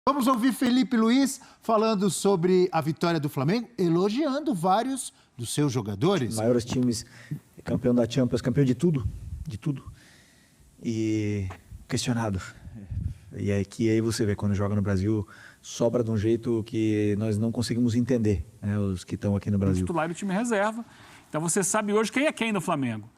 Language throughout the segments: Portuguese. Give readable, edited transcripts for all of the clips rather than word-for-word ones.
Vamos ouvir Felipe Luiz falando sobre a vitória do Flamengo, elogiando vários dos seus jogadores. Maiores times, campeão da Champions, campeão de tudo, e questionado. E aí você vê, quando joga no Brasil, sobra de um jeito que nós não conseguimos entender, né, os que estão aqui no Brasil. O titular e o time reserva. Então você sabe hoje quem é quem no Flamengo.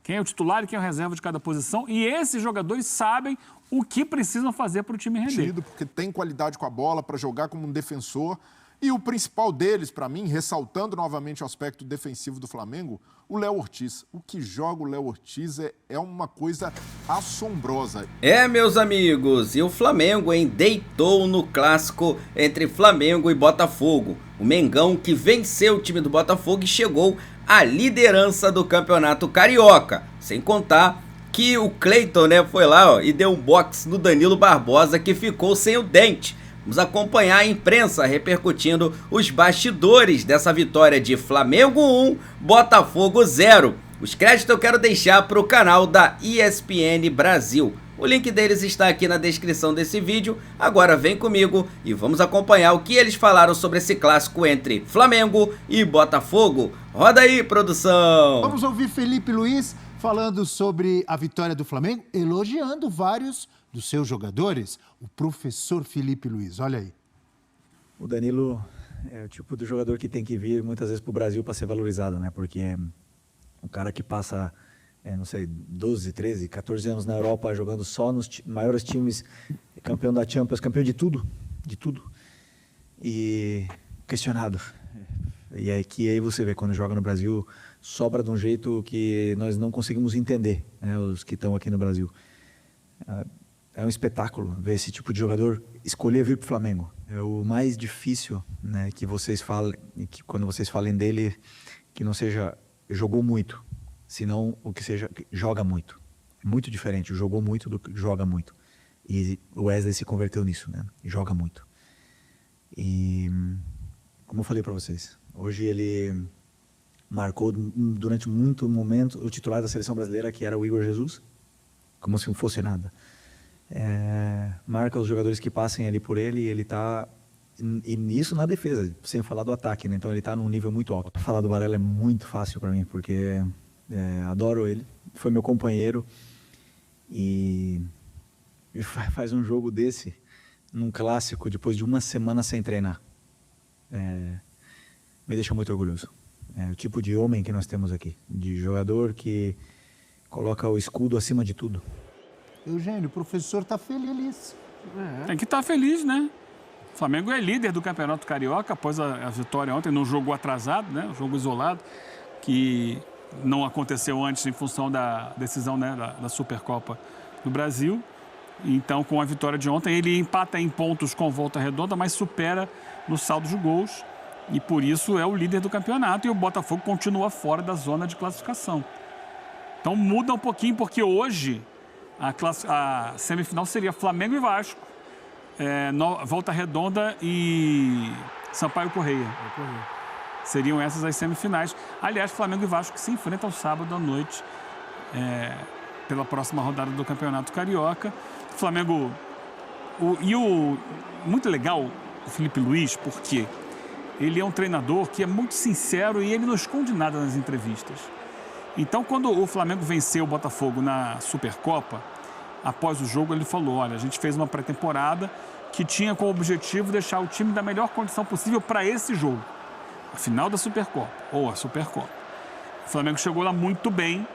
Quem é o titular e quem é o reserva de cada posição. E esses jogadores sabem o que precisam fazer para o time render. Porque tem qualidade com a bola para jogar como um defensor. E o principal deles, para mim, ressaltando novamente o aspecto defensivo do Flamengo, o Léo Ortiz. O que joga o Léo Ortiz é uma coisa assombrosa. Meus amigos, e o Flamengo, hein, deitou no clássico entre Flamengo e Botafogo. O Mengão que venceu o time do Botafogo e chegou à liderança do Campeonato Carioca. Sem contar que o Cleiton, né, foi lá e deu um boxe no Danilo Barbosa, que ficou sem o dente. Vamos acompanhar a imprensa repercutindo os bastidores dessa vitória de Flamengo 1, Botafogo 0. Os créditos eu quero deixar para o canal da ESPN Brasil. O link deles está aqui na descrição desse vídeo. Agora vem comigo e vamos acompanhar o que eles falaram sobre esse clássico entre Flamengo e Botafogo. Roda aí, produção! Vamos ouvir Felipe Luiz falando sobre a vitória do Flamengo, elogiando vários dos seus jogadores. O professor Felipe Luiz, olha aí. O Danilo é o tipo de jogador que tem que vir muitas vezes para o Brasil para ser valorizado, né? Porque é um cara que passa, não sei, 12, 13, 14 anos na Europa jogando só nos maiores times, campeão da Champions, campeão de tudo, e questionado. E aí você vê, quando joga no Brasil, sobra de um jeito que nós não conseguimos entender, né, os que estão aqui no Brasil. É um espetáculo ver esse tipo de jogador escolher vir para o Flamengo. É o mais difícil, né, que vocês falem, que quando vocês falem dele, que não seja jogou muito, senão o que seja joga muito. É muito diferente, jogou muito do que joga muito. E o Wesley se converteu nisso, né? Joga muito. E como eu falei para vocês, hoje ele marcou durante muito momento o titular da seleção brasileira, que era o Igor Jesus, como se não fosse nada. Marca os jogadores que passem ali por ele, e ele está, e nisso na defesa, sem falar do ataque, né? Então ele está num nível muito alto. Falar do Varela é muito fácil para mim, porque adoro ele, foi meu companheiro, e faz um jogo desse, num clássico, depois de uma semana sem treinar. Me deixa muito orgulhoso. É o tipo de homem que nós temos aqui, de jogador que coloca o escudo acima de tudo. Eugênio, o professor está feliz. Tem que estar feliz, né? O Flamengo é líder do Campeonato Carioca após a vitória ontem no jogo atrasado, né? Um jogo isolado, que não aconteceu antes em função da decisão, né, da Supercopa do Brasil. Então, com a vitória de ontem, ele empata em pontos com Volta Redonda, mas supera no saldo de gols. E por isso é o líder do campeonato, e o Botafogo continua fora da zona de classificação. Então muda um pouquinho, porque hoje a semifinal seria Flamengo e Vasco, Volta Redonda e Sampaio Corrêa. Seriam essas as semifinais. Aliás, Flamengo e Vasco se enfrentam sábado à noite pela próxima rodada do Campeonato Carioca. O Flamengo... Muito legal o Felipe Luiz, porque ele é um treinador que é muito sincero e ele não esconde nada nas entrevistas. Então, quando o Flamengo venceu o Botafogo na Supercopa, após o jogo ele falou, olha, a gente fez uma pré-temporada que tinha como objetivo deixar o time da melhor condição possível para esse jogo, a final da Supercopa, ou a Supercopa. O Flamengo chegou lá muito bem,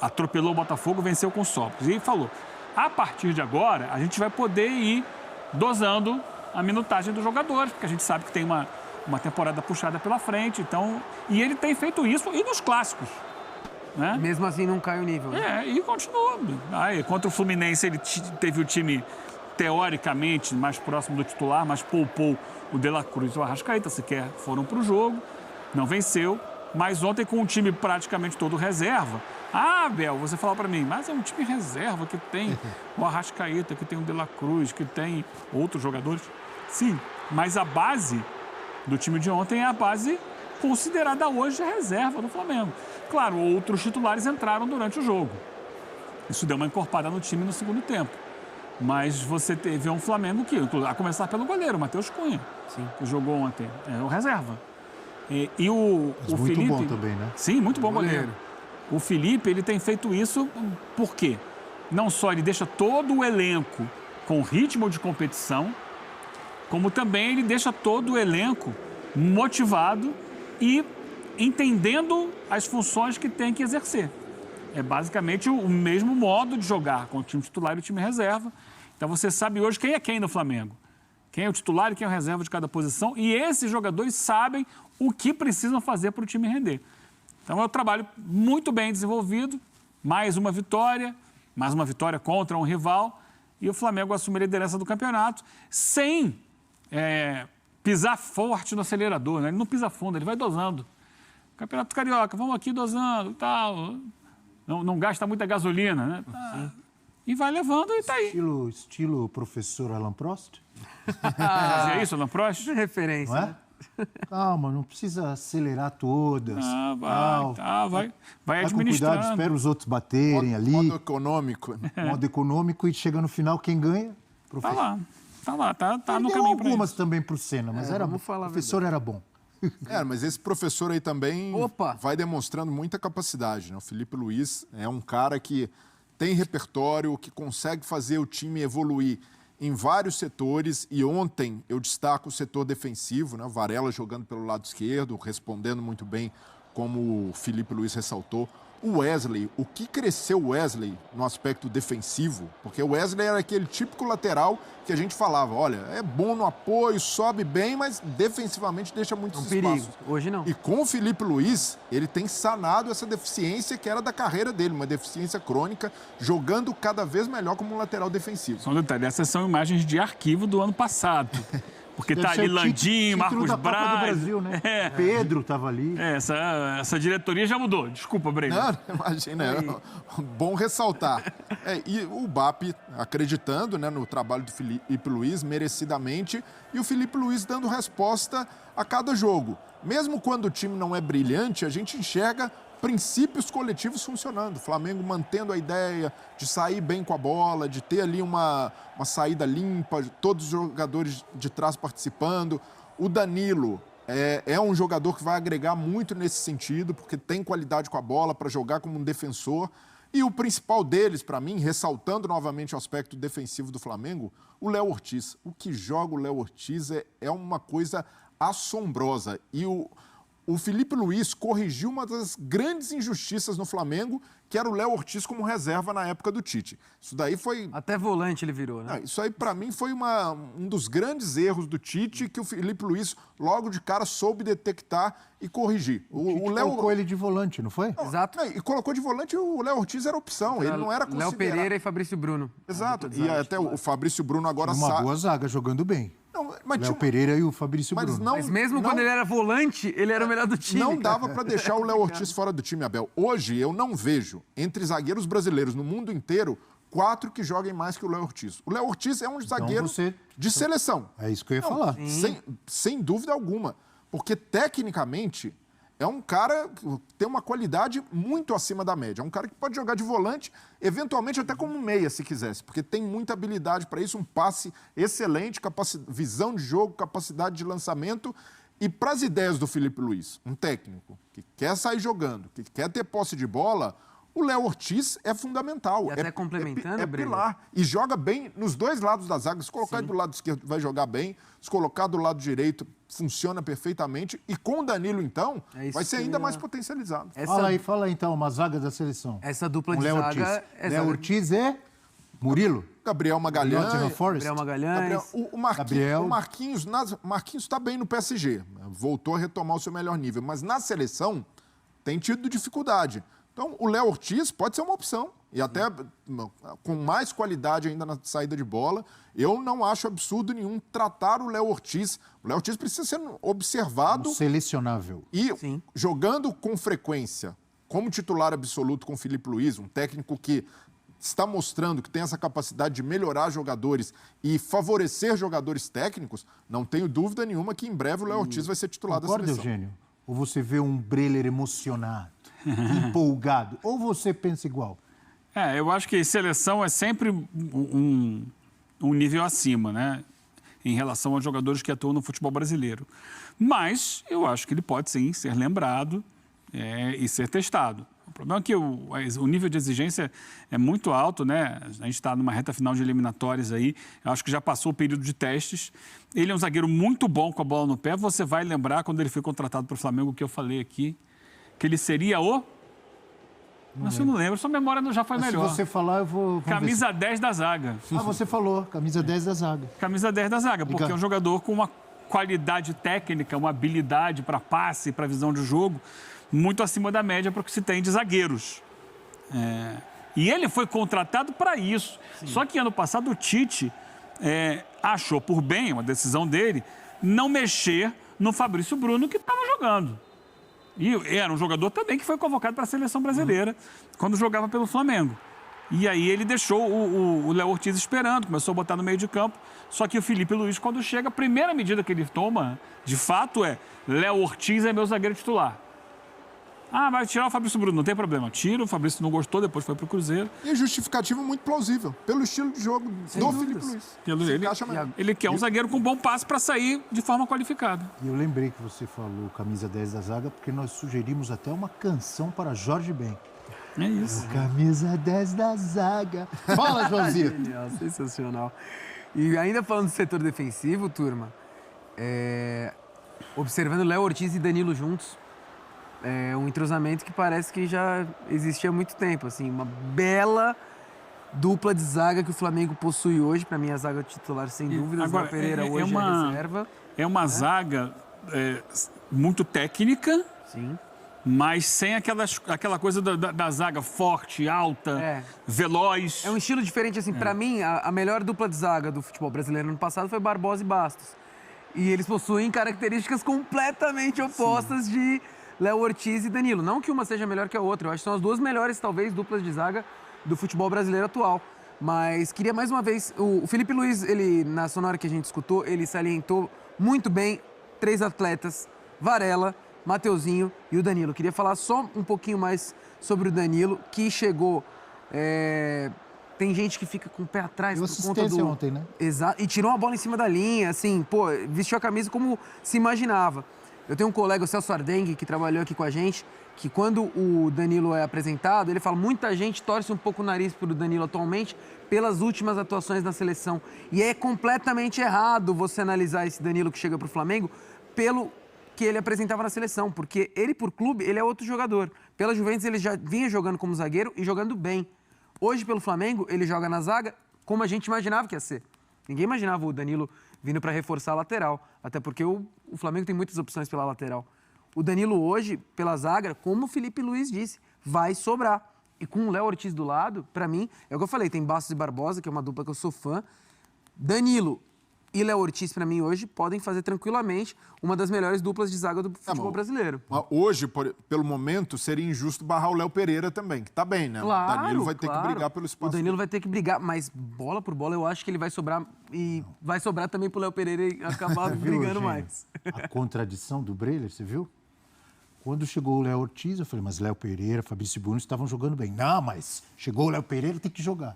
atropelou o Botafogo, venceu com sobras. E ele falou, a partir de agora, a gente vai poder ir dosando a minutagem dos jogadores, porque a gente sabe que tem uma temporada puxada pela frente, então... E ele tem feito isso e nos clássicos, né? Mesmo assim não cai o nível, né? E continua. Contra o Fluminense ele teve o time teoricamente mais próximo do titular, mas poupou o De La Cruz e o Arrascaeta, sequer foram para o jogo, não venceu, mas ontem com o time praticamente todo reserva. Bel, você falou para mim, mas é um time reserva que tem o Arrascaeta, que tem o De La Cruz, que tem outros jogadores. Sim, mas a base do time de ontem é a base considerada hoje a reserva do Flamengo. Claro, outros titulares entraram durante o jogo. Isso deu uma encorpada no time no segundo tempo. Mas você vê um Flamengo que, a começar pelo goleiro, Matheus Cunha, que jogou ontem, o reserva. E o muito Felipe... bom também, né? Sim, muito bom goleiro. O Felipe, ele tem feito isso por quê? Não só ele deixa todo o elenco com ritmo de competição, como também ele deixa todo o elenco motivado e entendendo as funções que tem que exercer. É basicamente o mesmo modo de jogar com o time titular e o time reserva. Então você sabe hoje quem é quem no Flamengo. Quem é o titular e quem é o reserva de cada posição. E esses jogadores sabem o que precisam fazer para o time render. Então é um trabalho muito bem desenvolvido. Mais uma vitória contra um rival. E o Flamengo assume a liderança do campeonato sem pisar forte no acelerador. Né? Ele não pisa fundo, ele vai dosando. Campeonato Carioca, vamos aqui dosando e tal. Não gasta muita gasolina, né? E vai levando e tá aí. Estilo professor Alan Prost? Fazia isso, Alan Prost? Referência. Não é? Calma, não precisa acelerar todas. Vai com administrando. cuidado, espera os outros baterem ali. Modo econômico. Modo econômico e chega no final, quem ganha? Professor. Tá no caminho para algumas isso. também pro Senna, mas era bom. O professor era bom. Mas esse professor aí também Opa! vai demonstrando muita capacidade, né? O Felipe Luiz é um cara que tem repertório, que consegue fazer o time evoluir em vários setores, e ontem eu destaco o setor defensivo, né? O Varela jogando pelo lado esquerdo, respondendo muito bem, como o Felipe Luiz ressaltou. O Wesley, o que cresceu o Wesley no aspecto defensivo? Porque o Wesley era aquele típico lateral que a gente falava, olha, é bom no apoio, sobe bem, mas defensivamente deixa muitos espaços. Perigo. Hoje não. E com o Felipe Luiz, ele tem sanado essa deficiência que era da carreira dele, uma deficiência crônica, jogando cada vez melhor como um lateral defensivo. Só um detalhe, essas são imagens de arquivo do ano passado. Porque Deve tá ser ali o Landim, título Marcos da Copa do Braz. Brasil, né? Pedro estava ali. Essa diretoria já mudou. Desculpa, Breno. Não, imagina, é bom ressaltar. E o BAP acreditando, né, no trabalho do Felipe Luiz, merecidamente, e o Felipe Luiz dando resposta a cada jogo. Mesmo quando o time não é brilhante, a gente enxerga princípios coletivos funcionando. O Flamengo mantendo a ideia de sair bem com a bola, de ter ali uma saída limpa, todos os jogadores de trás participando. O Danilo é um jogador que vai agregar muito nesse sentido, porque tem qualidade com a bola para jogar como um defensor. E o principal deles, para mim, ressaltando novamente o aspecto defensivo do Flamengo, o Léo Ortiz. O que joga o Léo Ortiz é uma coisa assombrosa. E o Felipe Luiz corrigiu uma das grandes injustiças no Flamengo, que era o Léo Ortiz como reserva na época do Tite. Isso daí foi... Até volante ele virou, né? Isso aí, para mim, foi um dos grandes erros do Tite, que o Felipe Luiz, logo de cara, soube detectar e corrigir. O Léo colocou ele de volante, não foi? Exato. E colocou de volante, o Léo Ortiz era opção, ele não era considerado. Léo Pereira e Fabrício Bruno. Exato, e até o Fabrício Bruno agora Uma boa zaga, jogando bem. Léo Pereira e o Fabrício Bruno. Mas mesmo quando ele era volante, ele era o melhor do time. Não dava para deixar o Léo Ortiz fora do time, Abel. Hoje eu não vejo, entre zagueiros brasileiros no mundo inteiro, 4 que joguem mais que o Léo Ortiz. O Léo Ortiz é um zagueiro de seleção. É isso que eu ia falar. Sem dúvida alguma. Porque, tecnicamente, é um cara que tem uma qualidade muito acima da média. É um cara que pode jogar de volante, eventualmente até como meia, se quisesse. Porque tem muita habilidade para isso, um passe excelente, visão de jogo, capacidade de lançamento. E para as ideias do Felipe Luiz, um técnico que quer sair jogando, que quer ter posse de bola, o Léo Ortiz é fundamental. E até complementando, é pilar. E joga bem nos dois lados da zaga. Se colocar do lado esquerdo, vai jogar bem. Se colocar do lado direito, funciona perfeitamente. E com o Danilo, então, vai ser ainda mais potencializado. Fala aí, então, uma zaga da seleção. Essa dupla de Léo zaga... Ortiz. Léo Ortiz é Murilo. Gabriel Magalhães. Gabriel Magalhães. O Marquinhos está bem no PSG. Voltou a retomar o seu melhor nível. Mas na seleção, tem tido dificuldade. Então, o Léo Ortiz pode ser uma opção. E até com mais qualidade ainda na saída de bola. Eu não acho absurdo nenhum tratar o Léo Ortiz. O Léo Ortiz precisa ser observado. Selecionável. E jogando com frequência, como titular absoluto com o Felipe Luiz, um técnico que está mostrando que tem essa capacidade de melhorar jogadores e favorecer jogadores técnicos, não tenho dúvida nenhuma que em breve o Léo Ortiz vai ser titular da seleção. Eugênio? Ou você vê um Breler emocionado, empolgado? Ou você pensa igual? Eu acho que seleção é sempre um nível acima, né? Em relação aos jogadores que atuam no futebol brasileiro. Mas eu acho que ele pode, sim, ser lembrado e ser testado. O problema é que o nível de exigência é muito alto, né? A gente está numa reta final de eliminatórias aí. Eu acho que já passou o período de testes. Ele é um zagueiro muito bom com a bola no pé. Você vai lembrar, quando ele foi contratado para o Flamengo, que eu falei aqui, que ele seria o... Mas eu não lembro, sua memória já foi melhor. Se você falar, eu vou... Camisa 10 da zaga. Você falou, camisa 10 da zaga. Camisa 10 da zaga, porque é um jogador com uma qualidade técnica, uma habilidade para passe, para visão de jogo, muito acima da média para o que se tem de zagueiros. E ele foi contratado para isso. Sim. Só que ano passado o Tite achou por bem, uma decisão dele, não mexer no Fabrício Bruno, que estava jogando. E era um jogador também que foi convocado para a seleção brasileira quando jogava pelo Flamengo. E aí ele deixou o Léo Ortiz esperando, começou a botar no meio de campo. Só que o Felipe Luiz, quando chega, a primeira medida que ele toma, de fato, Léo Ortiz é meu zagueiro titular. Vai tirar o Fabrício Bruno, não tem problema. Tira, o Fabrício não gostou, depois foi pro Cruzeiro. E a justificativa muito plausível, pelo estilo de jogo do Felipe Luiz. Ele quer um zagueiro com bom passe para sair de forma qualificada. E eu lembrei que você falou camisa 10 da zaga, porque nós sugerimos até uma canção para Jorge Ben. É isso. Camisa 10 da zaga. Fala, Joãozinho. Genial, sensacional. E ainda falando do setor defensivo, turma, observando Léo Ortiz e Danilo juntos, um entrosamento que parece que já existia há muito tempo, assim, uma bela dupla de zaga que o Flamengo possui hoje, para mim a zaga titular sem dúvidas. Agora, Pereira hoje é reserva. É uma zaga muito técnica, sim, mas sem aquela coisa da zaga forte, alta, veloz. É um estilo diferente, assim, para mim a melhor dupla de zaga do futebol brasileiro no ano passado foi Barbosa e Bastos. E eles possuem características completamente opostas de Léo Ortiz e Danilo. Não que uma seja melhor que a outra, eu acho que são as duas melhores, talvez, duplas de zaga do futebol brasileiro atual. Mas queria mais uma vez... O Felipe Luiz, ele, na sonora que a gente escutou, ele salientou muito bem 3 atletas, Varela, Mateuzinho e o Danilo. Queria falar só um pouquinho mais sobre o Danilo, que chegou... Tem gente que fica com o pé atrás por conta do... ontem, né? Exato. E tirou uma bola em cima da linha, assim, vestiu a camisa como se imaginava. Eu tenho um colega, o Celso Ardengue, que trabalhou aqui com a gente, que quando o Danilo é apresentado, ele fala, muita gente torce um pouco o nariz para o Danilo atualmente pelas últimas atuações na seleção. E é completamente errado você analisar esse Danilo que chega para o Flamengo pelo que ele apresentava na seleção, porque ele, por clube, ele é outro jogador. Pela Juventus, ele já vinha jogando como zagueiro e jogando bem. Hoje, pelo Flamengo, ele joga na zaga como a gente imaginava que ia ser. Ninguém imaginava o Danilo vindo para reforçar a lateral, até porque o Flamengo tem muitas opções pela lateral. O Danilo hoje, pela zaga, como o Felipe Luiz disse, vai sobrar. E com o Léo Ortiz do lado, para mim, é o que eu falei, tem Bastos e Barbosa, que é uma dupla que eu sou fã. Danilo e Léo Ortiz, para mim, hoje, podem fazer tranquilamente uma das melhores duplas de zaga do futebol brasileiro. Hoje, pelo momento, seria injusto barrar o Léo Pereira também, que tá bem, né? Claro, o Danilo vai ter que brigar pelo espaço. O Danilo vai ter que brigar, mas bola por bola, eu acho que ele vai sobrar e vai sobrar também pro Léo Pereira e acabar brigando mais. A contradição do Breler, você viu? Quando chegou o Léo Ortiz, eu falei, mas Léo Pereira, Fabrício Bruno estavam jogando bem. Não, mas chegou o Léo Pereira, tem que jogar.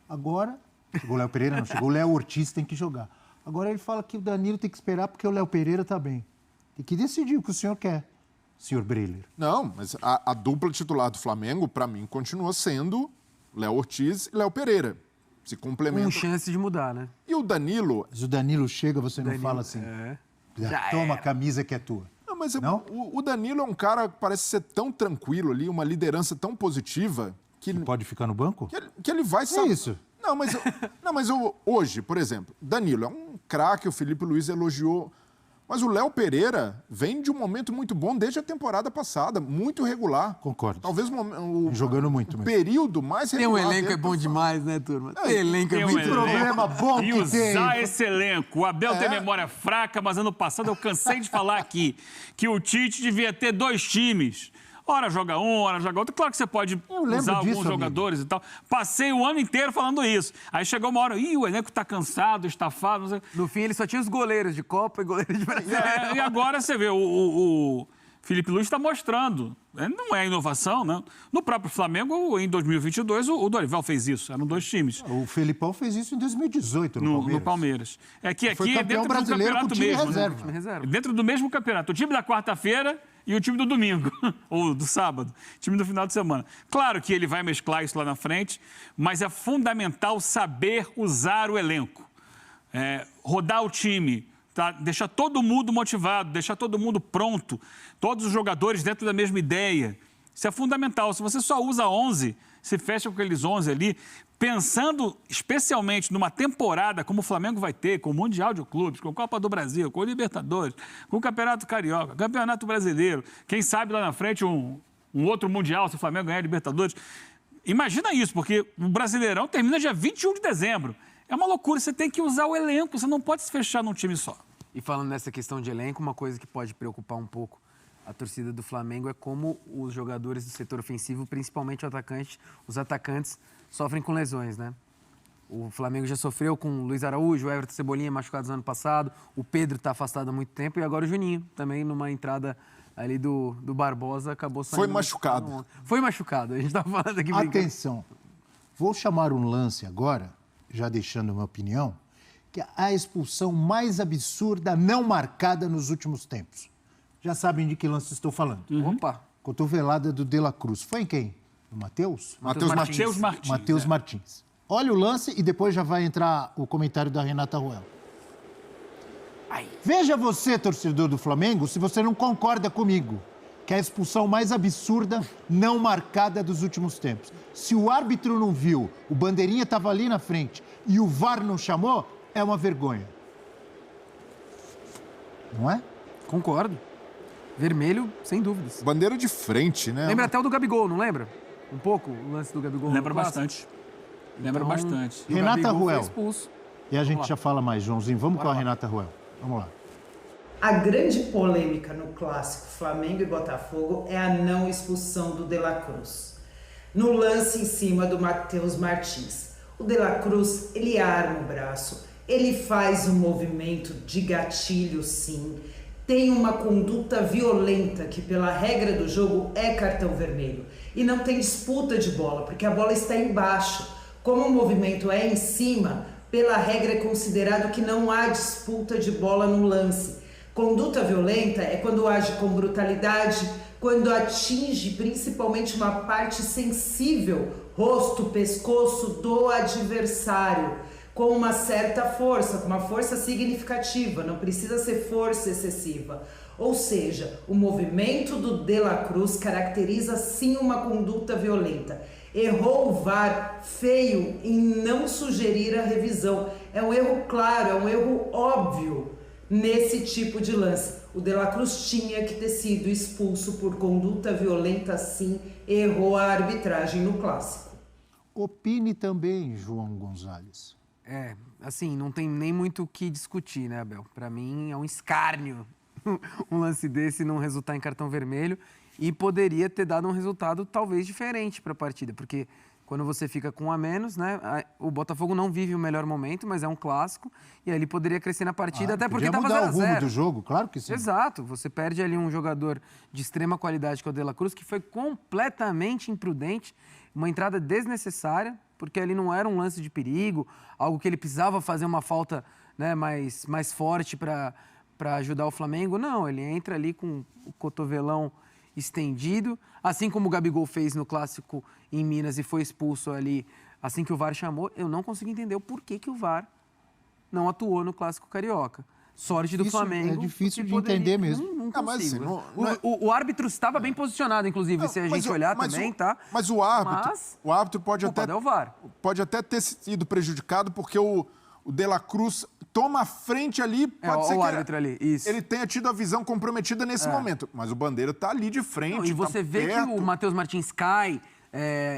Agora, chegou o Léo Pereira, não, chegou o Léo Ortiz, tem que jogar. Agora ele fala que o Danilo tem que esperar porque o Léo Pereira está bem. Tem que decidir o que o senhor quer, senhor Breler. Não, mas a dupla titular do Flamengo, para mim, continua sendo Léo Ortiz e Léo Pereira. Se complementam. Com chance de mudar, né? E o Danilo... Mas o Danilo chega, você não fala assim, toma a camisa que é tua. Não, mas o Danilo é um cara que parece ser tão tranquilo ali, uma liderança tão positiva... Que pode ficar no banco? Que ele vai... É isso. Não, mas hoje, por exemplo, Danilo é um craque, o Felipe Luiz elogiou, mas o Léo Pereira vem de um momento muito bom desde a temporada passada, muito regular. Concordo. Talvez jogando muito mesmo. Período mais regular. Tem um elenco bom demais, né, turma? Tem elenco tem muito problema bom e que usar tem. esse elenco. O Abel tem memória fraca, mas ano passado eu cansei de falar aqui que o Tite devia ter 2 times. Ora joga um, ora joga outro. Claro que você pode usar alguns jogadores e tal. Passei o ano inteiro falando isso. Aí chegou uma hora, o elenco tá cansado, estafado. Não sei. No fim, ele só tinha os goleiros de Copa e goleiros de Brasileiro. E agora você vê, Felipe Luiz está mostrando. Não é inovação, não. No próprio Flamengo, em 2022, o Dorival fez isso. Eram 2 times. O Felipão fez isso em 2018 no Palmeiras. É que Foi aqui é campeão dentro do brasileiro com campeonato time mesmo. reserva. Né? Time reserva. Dentro do mesmo campeonato. O time da quarta-feira e o time do domingo, ou do sábado. Time do final de semana. Claro que ele vai mesclar isso lá na frente, mas é fundamental saber usar o elenco. Rodar o time, tá? Deixar todo mundo motivado, deixar todo mundo pronto, todos os jogadores dentro da mesma ideia. Isso é fundamental. Se você só usa 11, se fecha com aqueles 11 ali, pensando especialmente numa temporada como o Flamengo vai ter, com o Mundial de Clubes, com a Copa do Brasil, com o Libertadores, com o Campeonato Carioca, Campeonato Brasileiro, quem sabe lá na frente um outro Mundial, se o Flamengo ganhar a Libertadores. Imagina isso, porque o Brasileirão termina dia 21 de dezembro. É uma loucura, você tem que usar o elenco, você não pode se fechar num time só. E falando nessa questão de elenco, uma coisa que pode preocupar um pouco a torcida do Flamengo é como os jogadores do setor ofensivo, principalmente os atacantes, sofrem com lesões, né? O Flamengo já sofreu com o Luiz Araújo, o Everton Cebolinha machucados no ano passado, o Pedro está afastado há muito tempo e agora o Juninho, também numa entrada ali do Barbosa, acabou saindo. Foi machucado. Foi machucado, a gente estava falando aqui brincando. Atenção, vou chamar um lance agora, já deixando minha opinião, que é a expulsão mais absurda não marcada nos últimos tempos. Já sabem de que lance estou falando. Opa! Cotovelada do De La Cruz. Foi em quem? No Matheus? Matheus Martins. Matheus Martins. Olha o lance e depois já vai entrar o comentário da Renata Ruel. Veja você, torcedor do Flamengo, se você não concorda comigo, que é a expulsão mais absurda não marcada dos últimos tempos. Se o árbitro não viu, o bandeirinha estava ali na frente e o VAR não chamou, é uma vergonha. Não é? Concordo. Vermelho, sem dúvidas. Bandeira de frente, né? Lembra até o do Gabigol, não lembra? Um pouco o lance do Gabigol. Lembra no clássico? bastante. Lembra Então, bastante. o Renata Gabigol foi Ruel. expulso. E a gente lá. já fala mais, Joãozinho. Vamos Bora com a lá. Renata Ruel. Vamos lá. A grande polêmica no clássico Flamengo e Botafogo é a não expulsão do De La Cruz. No lance em cima do Matheus Martins. O De La Cruz, ele arma o braço, ele faz um movimento de gatilho, sim. Tem uma conduta violenta que, pela regra do jogo, é cartão vermelho. E não tem disputa de bola, porque a bola está embaixo. Como o movimento é em cima, pela regra é considerado que não há disputa de bola no lance. Conduta violenta é quando age com brutalidade, quando atinge principalmente uma parte sensível, rosto, pescoço do adversário, com uma certa força, com uma força significativa, não precisa ser força excessiva. Ou seja, o movimento do De La Cruz caracteriza sim uma conduta violenta. Errou o VAR feio em não sugerir a revisão. É um erro claro, é um erro óbvio nesse tipo de lance. O De La Cruz tinha que ter sido expulso por conduta violenta, sim, errou a arbitragem no clássico. Opine também, João Gonzalez. Assim, não tem nem muito o que discutir, né, Abel? Para mim é um escárnio um lance desse não resultar em cartão vermelho e poderia ter dado um resultado talvez diferente para a partida, porque quando você fica com um a menos, né, o Botafogo não vive o melhor momento, mas é um clássico e aí ele poderia crescer na partida, até porque podia estava mudar 0-0. o rumo do jogo, claro que sim. Exato, você perde ali um jogador de extrema qualidade que é o De La Cruz, que foi completamente imprudente, uma entrada desnecessária, porque ali não era um lance de perigo, algo que ele precisava fazer uma falta, né, mais forte para ajudar o Flamengo. Não, ele entra ali com o cotovelão estendido, assim como o Gabigol fez no clássico em Minas e foi expulso ali assim que o VAR chamou. Eu não consigo entender o porquê que o VAR não atuou no clássico carioca. Sorte do Isso Flamengo. é difícil porque de entender mesmo. Não Ah, mas, consigo. assim, não O árbitro estava bem posicionado, inclusive, se a gente olhar também, tá? Mas o árbitro pode o culpado é o VAR. pode até ter sido prejudicado porque o De La Cruz toma a frente ali, pode ser o que árbitro ali, isso. ele tenha tido a visão comprometida nesse momento, mas o Bandeira tá ali de frente, Não, e você tá vê perto. que o Matheus Martins cai,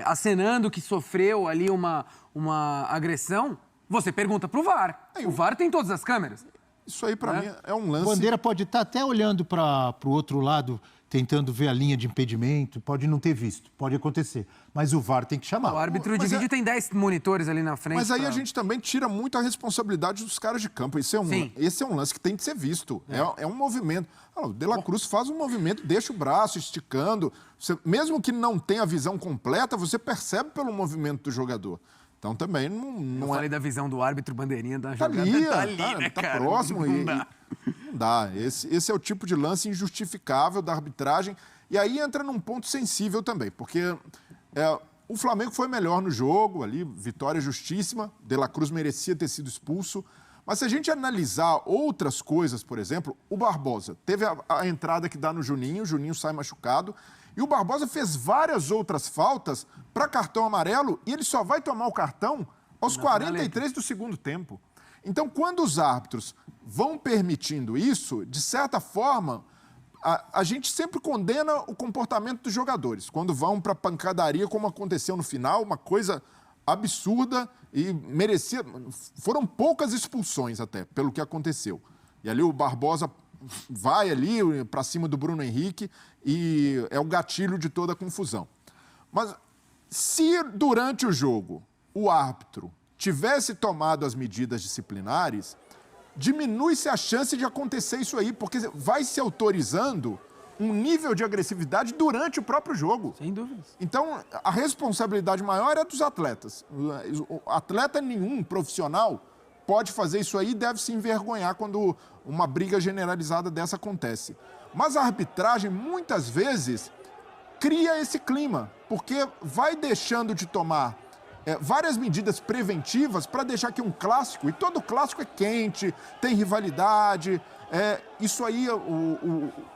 acenando que sofreu ali uma agressão, você pergunta pro VAR. O VAR tem todas as câmeras. Isso aí, pra mim, é um lance... O Bandeira pode estar até olhando para o outro lado, tentando ver a linha de impedimento, pode não ter visto, pode acontecer. Mas o VAR tem que chamar. O árbitro de vídeo tem 10 monitores ali na frente. Mas aí pra- a gente também tira muito a responsabilidade dos caras de campo. Esse é um lance que tem que ser visto. É um movimento. O De La Cruz faz um movimento, deixa o braço esticando. Mesmo que não tenha a visão completa, você percebe pelo movimento do jogador. Então também não Eu falei da visão do árbitro bandeirinha da Tá jogada. ali, né, tá cara? próximo. Não dá. Não dá. Esse é o tipo de lance injustificável da arbitragem. E aí entra num ponto sensível também, porque o Flamengo foi melhor no jogo, ali, vitória justíssima. De La Cruz merecia ter sido expulso. Mas se a gente analisar outras coisas, por exemplo, o Barbosa teve a entrada que dá no Juninho, o Juninho sai machucado. E o Barbosa fez várias outras faltas para cartão amarelo e ele só vai tomar o cartão aos 43 do segundo tempo. Então, quando os árbitros vão permitindo isso, de certa forma, a gente sempre condena o comportamento dos jogadores. Quando vão para pancadaria, como aconteceu no final, uma coisa absurda e merecia... Foram poucas expulsões até, pelo que aconteceu. E ali o Barbosa vai ali para cima do Bruno Henrique e é o gatilho de toda a confusão. Mas se durante o jogo o árbitro tivesse tomado as medidas disciplinares, diminui-se a chance de acontecer isso aí, porque vai se autorizando um nível de agressividade durante o próprio jogo. Sem dúvidas. Então, a responsabilidade maior é dos atletas. O atleta nenhum profissional pode fazer isso aí e deve se envergonhar quando uma briga generalizada dessa acontece. Mas a arbitragem, muitas vezes, cria esse clima, porque vai deixando de tomar várias medidas preventivas para deixar que um clássico, e todo clássico é quente, tem rivalidade, isso aí,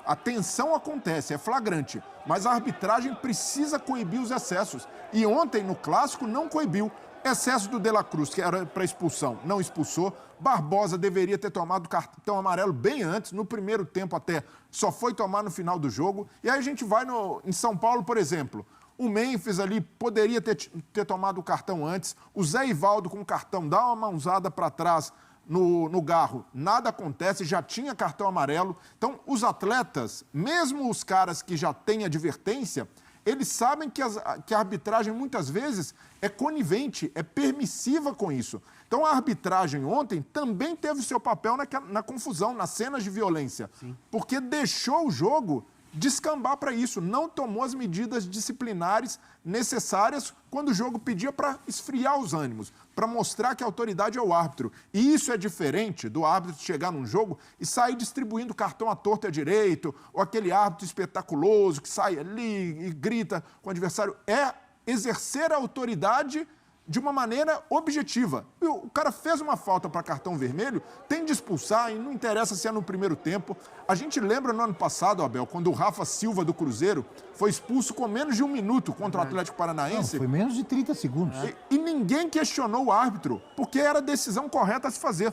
a tensão acontece, é flagrante, mas a arbitragem precisa coibir os excessos. E ontem, no clássico, não coibiu. Excesso do De La Cruz, que era para expulsão, não expulsou. Barbosa deveria ter tomado cartão amarelo bem antes, no primeiro tempo até, só foi tomar no final do jogo. E aí a gente vai em São Paulo, por exemplo, o Memphis ali poderia ter tomado o cartão antes, o Zé Ivaldo com o cartão dá uma mãozada para trás no Garro, nada acontece, já tinha cartão amarelo. Então, os atletas, mesmo os caras que já têm advertência, eles sabem que a arbitragem, muitas vezes, é conivente, é permissiva com isso. Então, a arbitragem ontem também teve seu papel na confusão, nas cenas de violência. Sim. Porque deixou o jogo descambar para isso, não tomou as medidas disciplinares necessárias quando o jogo pedia para esfriar os ânimos, para mostrar que a autoridade é o árbitro. E isso é diferente do árbitro chegar num jogo e sair distribuindo cartão à torta e à direito, ou aquele árbitro espetaculoso que sai ali e grita com o adversário. É exercer a autoridade de uma maneira objetiva. O cara fez uma falta para cartão vermelho, tem de expulsar, e não interessa se é no primeiro tempo. A gente lembra no ano passado, Abel, quando o Rafa Silva do Cruzeiro foi expulso com menos de 1 minuto contra o Atlético Paranaense. Não, foi menos de 30 segundos. E ninguém questionou o árbitro, porque era a decisão correta a se fazer.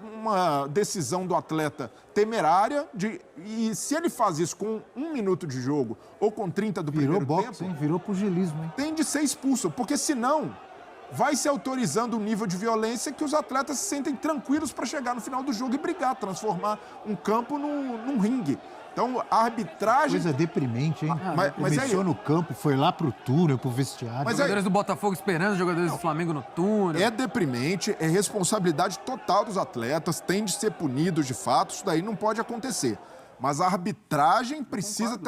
Uma decisão do atleta temerária, e se ele faz isso com 1 minuto de jogo ou com 30 do primeiro tempo... Virou pugilismo, hein? Tem de ser expulso, porque senão vai se autorizando um nível de violência que os atletas se sentem tranquilos para chegar no final do jogo e brigar, transformar um campo num ringue. Então, a arbitragem... Coisa deprimente, hein? Mas começou no campo, foi lá pro túnel, pro vestiário. Os jogadores do Botafogo esperando, os jogadores do Flamengo no túnel. É deprimente, é responsabilidade total dos atletas, tem de ser punidos de fato, isso daí não pode acontecer. Mas a arbitragem precisa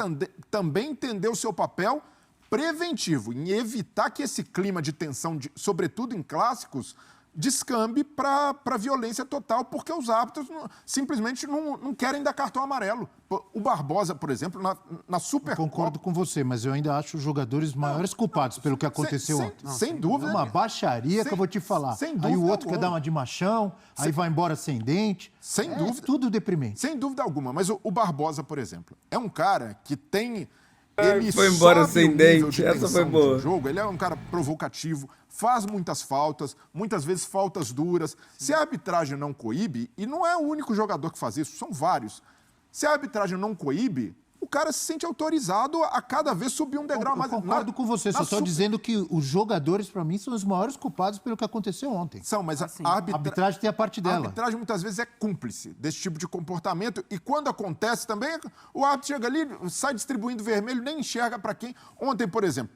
também entender o seu papel preventivo, em evitar que esse clima de tensão, sobretudo em clássicos, descambe para violência total, porque os árbitros simplesmente não querem dar cartão amarelo. O Barbosa, por exemplo, na Supercopa... Eu concordo com você, mas eu ainda acho os jogadores maiores culpados pelo que aconteceu ontem. Sem dúvida. Uma baixaria que eu vou te falar. Sem dúvida aí o outro alguma. quer dar uma de machão, aí vai embora sem dente. Sem dúvida. Tudo deprimente. Sem dúvida alguma. Mas o Barbosa, por exemplo, é um cara que tem... Ele foi embora sobe sem o nível dente, de essa foi tensão boa. do jogo. Ele é um cara provocativo, faz muitas faltas, muitas vezes faltas duras. Se a arbitragem não coíbe, e não é o único jogador que faz isso, são vários. Se a arbitragem não coíbe, o cara se sente autorizado a cada vez subir um degrau mais. Eu concordo com você, só estou dizendo que os jogadores, para mim, são os maiores culpados pelo que aconteceu ontem. São, mas a arbitragem tem a parte A dela. arbitragem muitas vezes é cúmplice desse tipo de comportamento e quando acontece também, o árbitro chega ali, sai distribuindo vermelho, nem enxerga para quem. Ontem, por exemplo,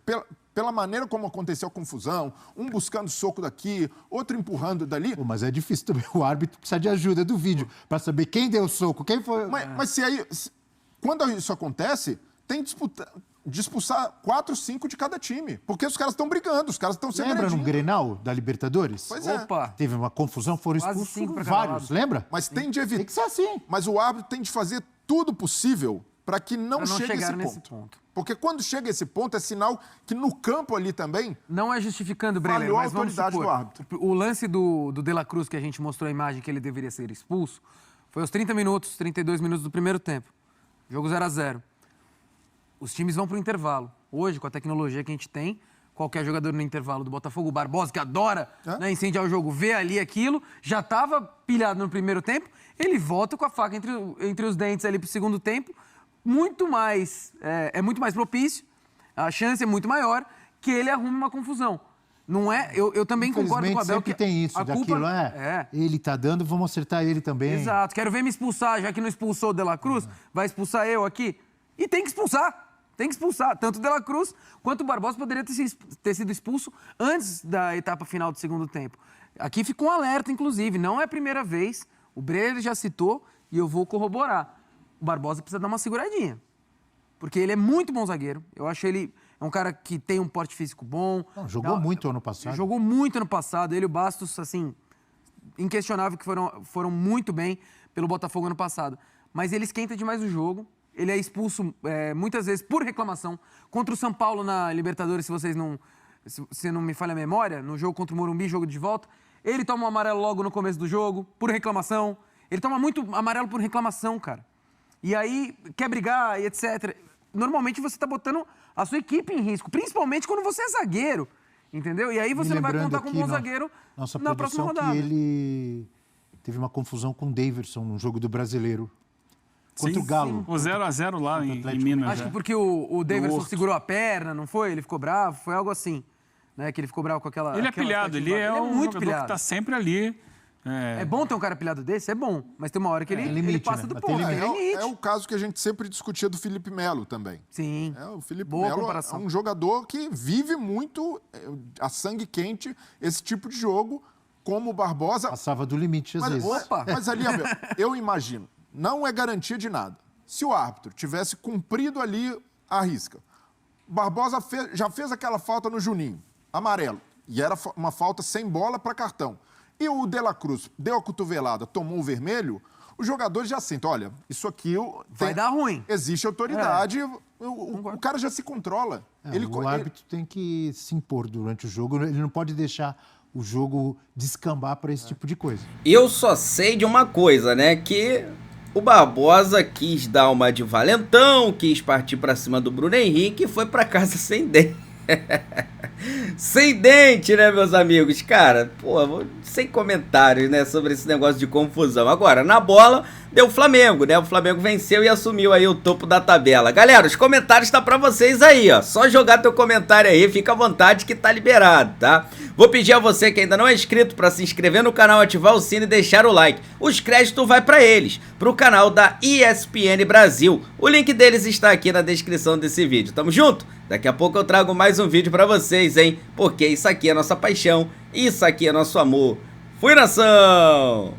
pela maneira como aconteceu a confusão, um buscando soco daqui, outro empurrando dali. Pô, mas é difícil também, o árbitro precisa de ajuda do vídeo para saber quem deu o soco, quem foi... Mas quando isso acontece, tem de expulsar 4, 5 de cada time. Porque os caras estão brigando, os caras estão se Lembra no agredindo. Grenal da Libertadores? Pois é. Opa! Teve uma confusão, foram Quase expulsos 5 pra cada vários, lado. lembra? Mas tem de evitar. Tem que ser assim. Mas o árbitro tem de fazer tudo possível para que não Pra não chegue a chegar esse nesse ponto. ponto. Porque quando chega a esse ponto, é sinal que no campo ali também. Não é justificando, Breler, Falhou a mas vamos autoridade supor, do árbitro. o lance do De La Cruz, que a gente mostrou a imagem que ele deveria ser expulso, foi aos 30 minutos, 32 minutos do primeiro tempo. Jogo 0-0. Os times vão para o intervalo. Hoje, com a tecnologia que a gente tem, qualquer jogador no intervalo do Botafogo, o Barbosa, que adora né, incendiar o jogo, vê ali aquilo, já estava pilhado no primeiro tempo, ele volta com a faca entre os dentes ali para o segundo tempo, muito mais propício, a chance é muito maior que ele arrume uma confusão. Não é? Eu também concordo com o Abel sempre que tem isso, a culpa daquilo, ele tá dando, vamos acertar ele também. Exato. Quero ver me expulsar, já que não expulsou o De La Cruz, vai expulsar eu aqui. E tem que expulsar. Tem que expulsar. Tanto o De La Cruz quanto o Barbosa poderia ter sido expulso antes da etapa final do segundo tempo. Aqui ficou um alerta, inclusive. Não é a primeira vez. O Breler já citou e eu vou corroborar. O Barbosa precisa dar uma seguradinha. Porque ele é muito bom zagueiro. Eu acho ele é um cara que tem um porte físico bom. Não, jogou muito ano passado. Jogou muito ano passado. Ele e o Bastos, assim, inquestionável que foram muito bem pelo Botafogo ano passado. Mas ele esquenta demais o jogo. Ele é expulso muitas vezes por reclamação. Contra o São Paulo na Libertadores, se não me falha a memória, no jogo contra o Morumbi, jogo de volta, ele toma um amarelo logo no começo do jogo, por reclamação. Ele toma muito amarelo por reclamação, cara. E aí quer brigar e etc. Normalmente você está botando a sua equipe em risco, principalmente quando você é zagueiro, entendeu? E aí você não vai contar com um bom zagueiro na próxima rodada. Que ele teve uma confusão com o Daverson no jogo do Brasileiro. Contra o Galo. O 0-0 lá em Minas. Acho que porque o Daverson segurou a perna, não foi? Ele ficou bravo, foi algo assim. Né? Que ele ficou bravo com aquela... Ele é pilhado, ele é um muito jogador pilhado. que está sempre ali. É bom ter um cara pilhado desse? É bom. Mas tem uma hora que ele passa do Mas ponto. tem É limite. É o caso que a gente sempre discutia do Felipe Melo também. Sim. O Felipe Boa Melo comparação. é um jogador que vive muito a sangue quente esse tipo de jogo, como o Barbosa. Passava do limite às vezes. Mas ali, Abel, eu imagino, não é garantia de nada. Se o árbitro tivesse cumprido ali a risca, Barbosa já fez aquela falta no Juninho, amarelo, e era uma falta sem bola para cartão. E o De La Cruz deu a cotovelada, tomou o vermelho, os jogadores já sentem, olha, isso aqui... Vai dar ruim. Existe autoridade, o cara já se controla. O árbitro tem que se impor durante o jogo, ele não pode deixar o jogo descambar para esse tipo de coisa. Eu só sei de uma coisa, né, que o Barbosa quis dar uma de valentão, quis partir pra cima do Bruno Henrique e foi pra casa sem dente. Sem dente, né, meus amigos? Cara, pô, sem comentários, né, sobre esse negócio de confusão. Agora, na bola, deu o Flamengo, né? O Flamengo venceu e assumiu aí o topo da tabela. Galera, os comentários tá pra vocês aí, ó. Só jogar teu comentário aí, fica à vontade que tá liberado, tá? Vou pedir a você que ainda não é inscrito pra se inscrever no canal, ativar o sino e deixar o like. Os créditos vai pra eles, pro canal da ESPN Brasil. O link deles está aqui na descrição desse vídeo. Tamo junto? Daqui a pouco eu trago mais um vídeo pra vocês, hein? Porque isso aqui é nossa paixão, isso aqui é nosso amor. Fui, nação!